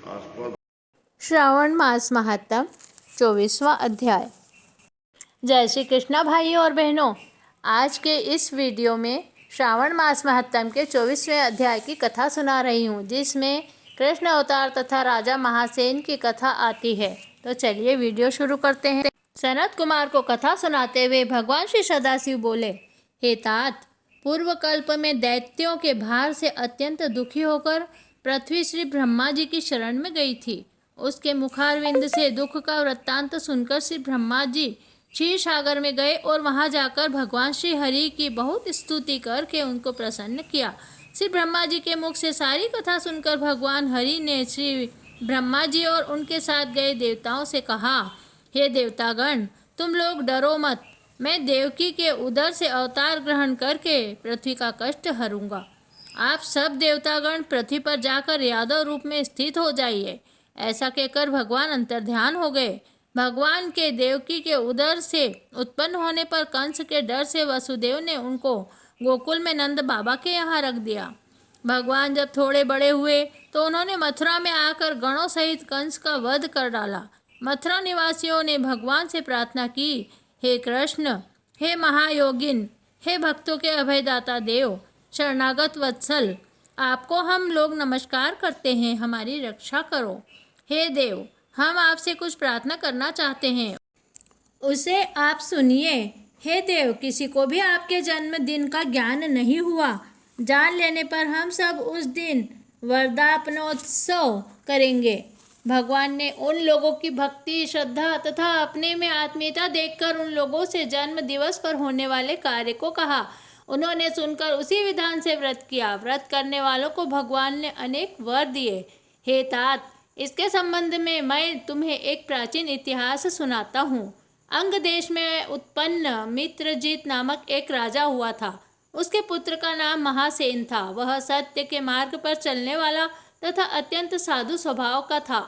आस्पद श्रावण मास महात्म 24वां अध्याय। जय श्री कृष्णा भाइयों और बहनों, आज के इस वीडियो में श्रावण मास महात्म के 24वें अध्याय की कथा सुना रही हूँ, जिसमें कृष्ण अवतार तथा राजा महासेन की कथा आती है। तो चलिए वीडियो शुरू करते हैं। सनत कुमार को कथा सुनाते हुए भगवान श्री सदाशिव बोले, हे तात, पूर्व कल्प में दैत्यों के भार से अत्यंत दुखी होकर पृथ्वी श्री ब्रह्मा जी की शरण में गई थी। उसके मुखारविंद से दुख का वृत्तांत सुनकर श्री ब्रह्मा जी क्षीर सागर में गए और वहां जाकर भगवान श्री हरि की बहुत स्तुति करके उनको प्रसन्न किया। श्री ब्रह्मा जी के मुख से सारी कथा सुनकर भगवान हरि ने श्री ब्रह्मा जी और उनके साथ गए देवताओं से कहा, हे देवतागण, तुम लोग डरो मत। मैं देवकी के उदर से अवतार ग्रहण करके पृथ्वी का कष्ट हरूंगा। आप सब देवतागण पृथ्वी पर जाकर यादव रूप में स्थित हो जाइए। ऐसा कहकर भगवान अंतर्ध्यान हो गए। भगवान के देवकी के उदर से उत्पन्न होने पर कंस के डर से वसुदेव ने उनको गोकुल में नंद बाबा के यहाँ रख दिया। भगवान जब थोड़े बड़े हुए तो उन्होंने मथुरा में आकर गणों सहित कंस का वध कर डाला। मथुरा निवासियों ने भगवान से प्रार्थना की, हे कृष्ण, हे महायोगिन, हे भक्तों के अभयदाता देव, शरणागत वत्सल, आपको हम लोग नमस्कार करते हैं, हमारी रक्षा करो। हे देव, हम आपसे कुछ प्रार्थना करना चाहते हैं, उसे आप सुनिए। हे देव, किसी को भी आपके जन्मदिन का ज्ञान नहीं हुआ। जान लेने पर हम सब उस दिन वर्धापनोत्सव करेंगे। भगवान ने उन लोगों की भक्ति, श्रद्धा तथा अपने में आत्मीयता देखकर उन लोगों से जन्म दिवस पर होने वाले कार्य को कहा। उन्होंने सुनकर उसी विधान से व्रत किया। व्रत करने वालों को भगवान ने अनेक वर दिए। हे तात, इसके संबंध में मैं तुम्हें एक प्राचीन इतिहास सुनाता हूँ। अंग देश में उत्पन्न मित्रजीत नामक एक राजा हुआ था। उसके पुत्र का नाम महासेन था। वह सत्य के मार्ग पर चलने वाला तथा अत्यंत साधु स्वभाव का था।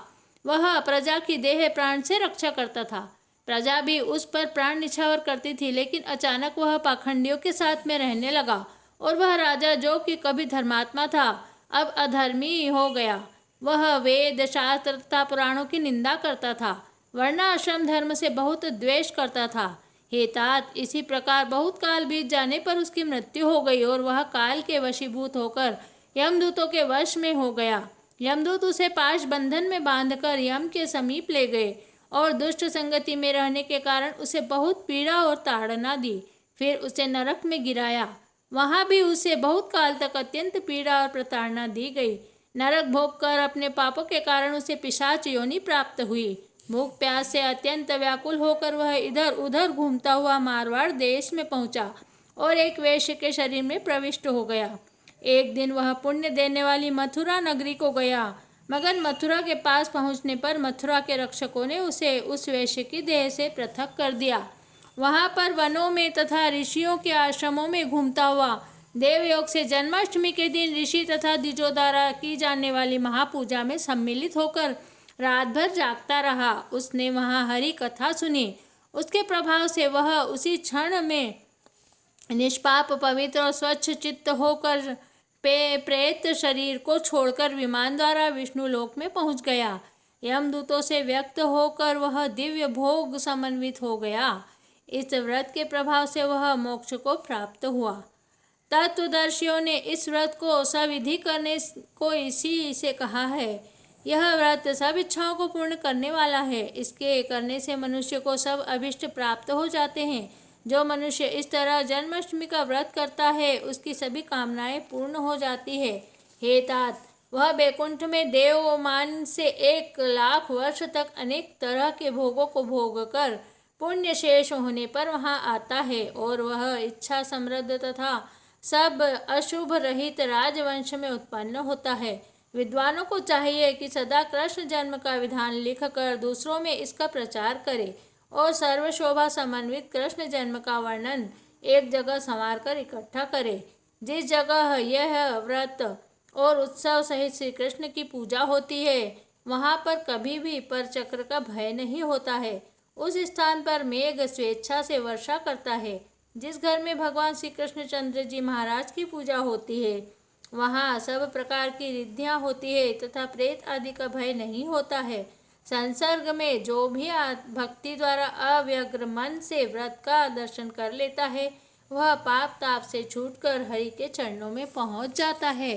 वह प्रजा की देह प्राण से रक्षा करता था। प्रजा भी उस पर प्राण निछावर करती थी, लेकिन अचानक वह पाखंडियों के साथ में रहने लगा और वह राजा, जो कि कभी धर्मात्मा था, अब अधर्मी हो गया। वह वेद, शास्त्र तथा पुराणों की निंदा करता था। वर्णाश्रम धर्म से बहुत द्वेष करता था। हे तात, इसी प्रकार बहुत काल बीत जाने पर उसकी मृत्यु हो गई और वह काल के वशीभूत होकर यमदूतों के वश में हो गया। यमदूत उसे पाश बंधन में बांधकर यम के समीप ले गए और दुष्ट संगति में रहने के कारण उसे बहुत पीड़ा और ताड़ना दी। फिर उसे नरक में गिराया। वहां भी उसे बहुत काल तक अत्यंत पीड़ा और प्रताड़ना दी गई। नरक भोग कर अपने पापों के कारण उसे पिशाच योनि प्राप्त हुई। भूख प्यास से अत्यंत व्याकुल होकर वह इधर उधर घूमता हुआ मारवाड़ देश में पहुंचा और एक वेश्य के शरीर में प्रविष्ट हो गया। एक दिन वह पुण्य देने वाली मथुरा नगरी को गया, मगर मथुरा के पास पहुंचने पर मथुरा के रक्षकों ने उसे उस वेश्य की देह से पृथक कर दिया। वहां पर वनों में तथा ऋषियों के आश्रमों में घूमता हुआ देवयोग से जन्माष्टमी के दिन ऋषि तथा द्विजों द्वारा की जाने वाली महापूजा में सम्मिलित होकर रात भर जागता रहा। उसने वहां हरि कथा सुनी। उसके प्रभाव से वह उसी क्षण में निष्पाप, पवित्र और स्वच्छ चित्त होकर प्रेत शरीर को छोड़कर विमान द्वारा विष्णु लोक में पहुंच गया। यमदूतों से व्यक्त होकर वह दिव्य भोग समन्वित हो गया। इस व्रत के प्रभाव से वह मोक्ष को प्राप्त हुआ। तत्वदर्शियों ने इस व्रत को सविधि करने को इसी से कहा है। यह व्रत सब इच्छाओं को पूर्ण करने वाला है। इसके करने से मनुष्य को सब अभिष्ट प्राप्त हो जाते हैं। जो मनुष्य इस तरह जन्माष्टमी का व्रत करता है, उसकी सभी कामनाएं पूर्ण हो जाती है। हे तात, वह बैकुंठ में देवमान से 1,00,000 वर्ष तक अनेक तरह के भोगों को भोग कर पुण्य शेष होने पर वहां आता है और वह इच्छा समृद्ध तथा सब अशुभ रहित राजवंश में उत्पन्न होता है। विद्वानों को चाहिए कि सदा कृष्ण जन्म का विधान लिखकर दूसरों में इसका प्रचार करे और सर्वशोभा समन्वित कृष्ण जन्म का वर्णन एक जगह संवार कर इकट्ठा करे। जिस जगह यह व्रत और उत्सव सहित श्री कृष्ण की पूजा होती है, वहां पर कभी भी पर चक्र का भय नहीं होता है। उस स्थान पर मेघ स्वेच्छा से वर्षा करता है। जिस घर में भगवान श्री कृष्णचंद्र जी महाराज की पूजा होती है, वहाँ सब प्रकार की रिद्धियाँ होती है तथा प्रेत आदि का भय नहीं होता है। संसर्ग में जो भी भक्ति द्वारा अव्यग्र मन से व्रत का दर्शन कर लेता है वह पाप ताप से छूटकर हरि के चरणों में पहुँच जाता है।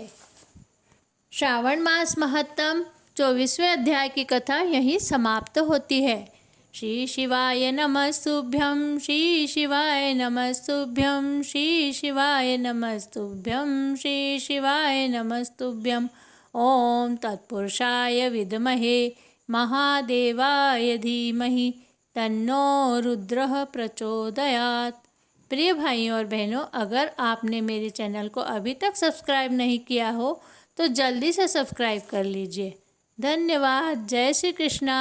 श्रावण मास महत्तम 24वें अध्याय की कथा यहीं समाप्त होती है। श्री शिवाय नमस्तुभ्यं श्री शिवाय नमस्तुभ्यं श्री शिवाय नमस्तुभ्यं श्री शिवाय नमस्तुभ्यं। ओम तत्पुरुषाय विद्महे महादेवाय धीमहि तन्नो रुद्रः प्रचोदयात्। प्रिय भाइयों और बहनों, अगर आपने मेरे चैनल को अभी तक सब्सक्राइब नहीं किया हो तो जल्दी से सब्सक्राइब कर लीजिए। धन्यवाद। जय श्री कृष्णा।